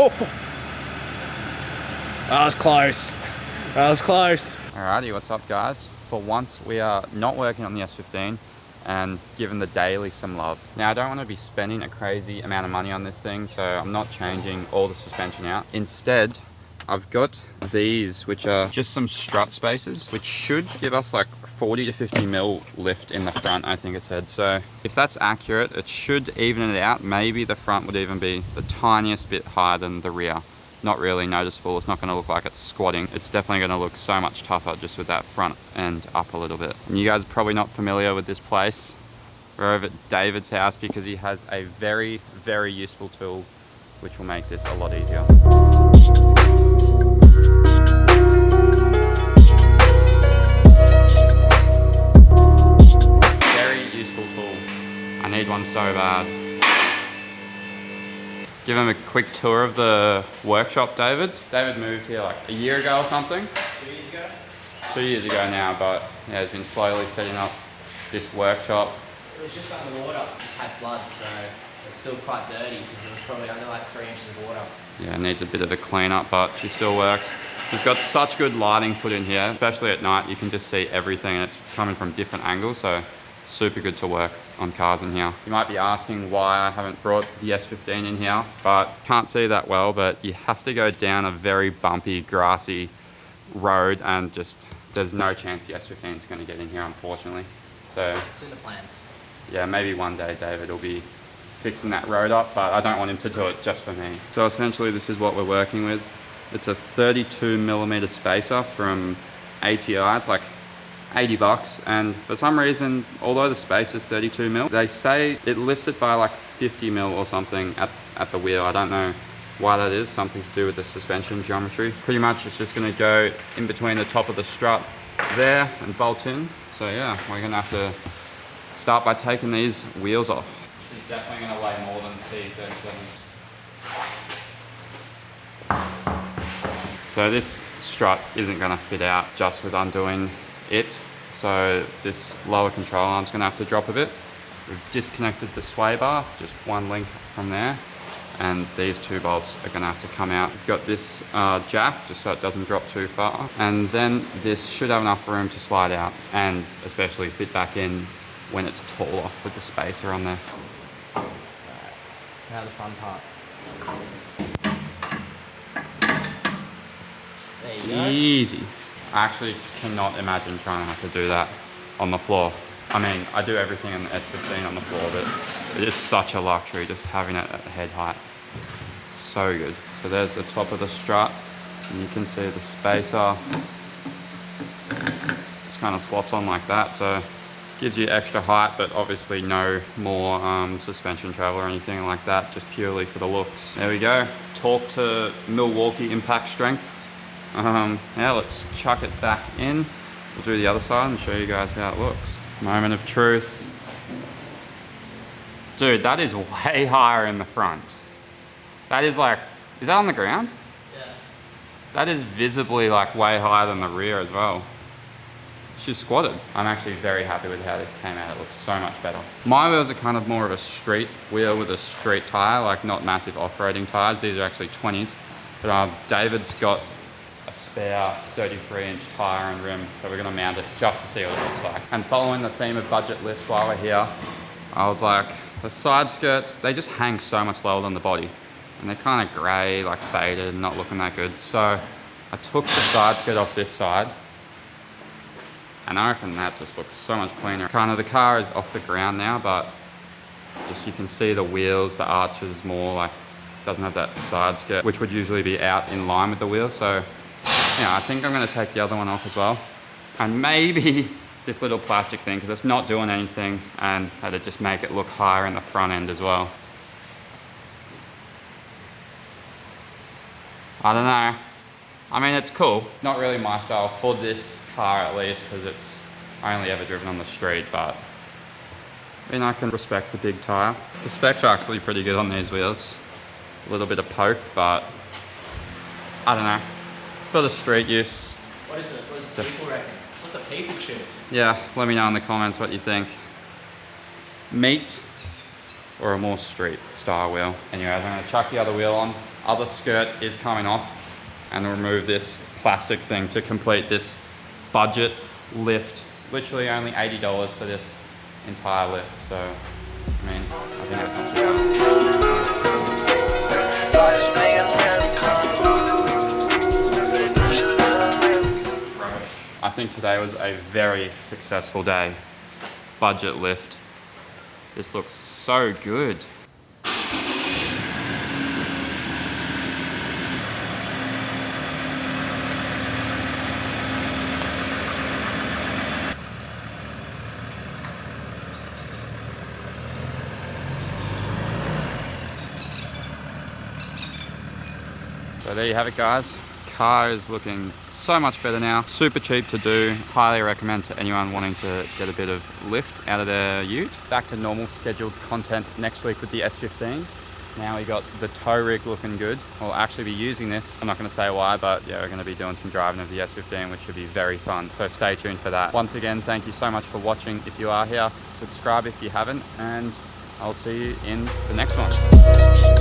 Oh! That was close. That was close. Alrighty, what's up guys? For once we are not working on the S15 and giving the daily some love. Now I don't want to be spending a crazy amount of money on this thing, so I'm not changing all the suspension out. Instead, I've got these, which are just some strut spacers, which should give us like 40 to 50 mil lift in the front, I think it said. So if that's accurate, it should even it out. Maybe the front would even be the tiniest bit higher than the rear. Not really noticeable. It's not going to look like it's squatting. It's definitely going to look so much tougher just with that front end up a little bit. And you guys are probably not familiar with this place. We're over at David's house because he has a very, very useful tool which will make this a lot easier. Very useful tool. I need one so bad. Give him a quick tour of the workshop, David. David moved here like a year ago or something. 2 years ago? 2 years ago now, but yeah, he's been slowly setting up this workshop. It was just underwater, just had floods, so it's still quite dirty because it was probably under like 3 inches of water. Yeah, it needs a bit of a clean up, but she still works. He's got such good lighting put in here, especially at night. You can just see everything and it's coming from different angles, so super good to work on cars in here. You might be asking why I haven't brought the S15 in here, but can't see that well, but you have to go down a very bumpy, grassy road and just, there's no chance the S15 is going to get in here, unfortunately. So It's in the plans. yeah, maybe one day David will be fixing that road up, but I don't want him to do it just for me. So essentially this is what we're working with. It's a 32mm spacer from ATI. It's like 80 bucks, and for some reason, although the space is 32mm, they say it lifts it by like 50mm or something at the wheel. I don't know why that is, something to do with the suspension geometry. Pretty much it's just gonna go in between the top of the strut there and bolt in. So yeah, we're gonna have to start by taking these wheels off. This is definitely gonna weigh more than T37. So this strut isn't gonna fit out just with undoing it. So this lower control arm's gonna have to drop a bit. We've disconnected the sway bar, just one link from there. And these two bolts are gonna have to come out. We've got this jack, just so it doesn't drop too far. And then this should have enough room to slide out and especially fit back in when it's taller with the spacer on there. Right. Now the fun part. There you go. Easy. I actually cannot imagine trying to have to do that on the floor. I mean, I do everything in the S15 on the floor, but it is such a luxury just having it at head height. So good. So there's the top of the strut, and you can see the spacer just kind of slots on like that. So gives you extra height, but obviously no more suspension travel or anything like that, just purely for the looks. There we go. Torque to Milwaukee impact strength. Yeah, let's chuck it back in. We'll do the other side and show you guys how it looks. Moment of truth. Dude, that is way higher in the front. That is like, is that on the ground? Yeah. That is visibly like way higher than the rear as well. She's squatted. I'm actually very happy with how this came out. It looks so much better. My wheels are kind of more of a street wheel with a street tire, like not massive off-roading tires. These are actually 20s. But David's got a spare 33-inch tire and rim, so we're gonna mount it just to see what it looks like. And following the theme of budget lifts while we're here, I was like, the side skirts, they just hang so much lower than the body. And they're kind of gray, like faded and not looking that good. So I took the side skirt off this side, and I reckon that just looks so much cleaner. Kind of the car is off the ground now, but just you can see the wheels, the arches more like, doesn't have that side skirt, which would usually be out in line with the wheel. So yeah, I think I'm gonna take the other one off as well. And maybe this little plastic thing, because it's not doing anything, and that'd just make it look higher in the front end as well. I don't know. I mean, it's cool. Not really my style for this car at least, because it's only ever driven on the street, but I mean, I can respect the big tire. The specs are actually pretty good on these wheels. A little bit of poke, but I don't know. For the street use. What is it? What does the people reckon? What the people choose? Yeah, let me know in the comments what you think. Meat or a more street style wheel. Anyways, I'm gonna chuck the other wheel on, other skirt is coming off, and remove this plastic thing to complete this budget lift. Literally only $80 for this entire lift. So, I mean, I think that's not too bad. Rubbish. I think today was a very successful day. Budget lift. This looks so good. So there you have it, guys. Car is looking so much better now. Super cheap to do. Highly recommend to anyone wanting to get a bit of lift out of their ute. Back to normal scheduled content next week with the S15. Now we got the tow rig looking good. We'll actually be using this. I'm not going to say why, but yeah, we're going to be doing some driving of the S15, which should be very fun. So stay tuned for that. Once again, thank you so much for watching. If you are here, subscribe if you haven't, and I'll see you in the next one.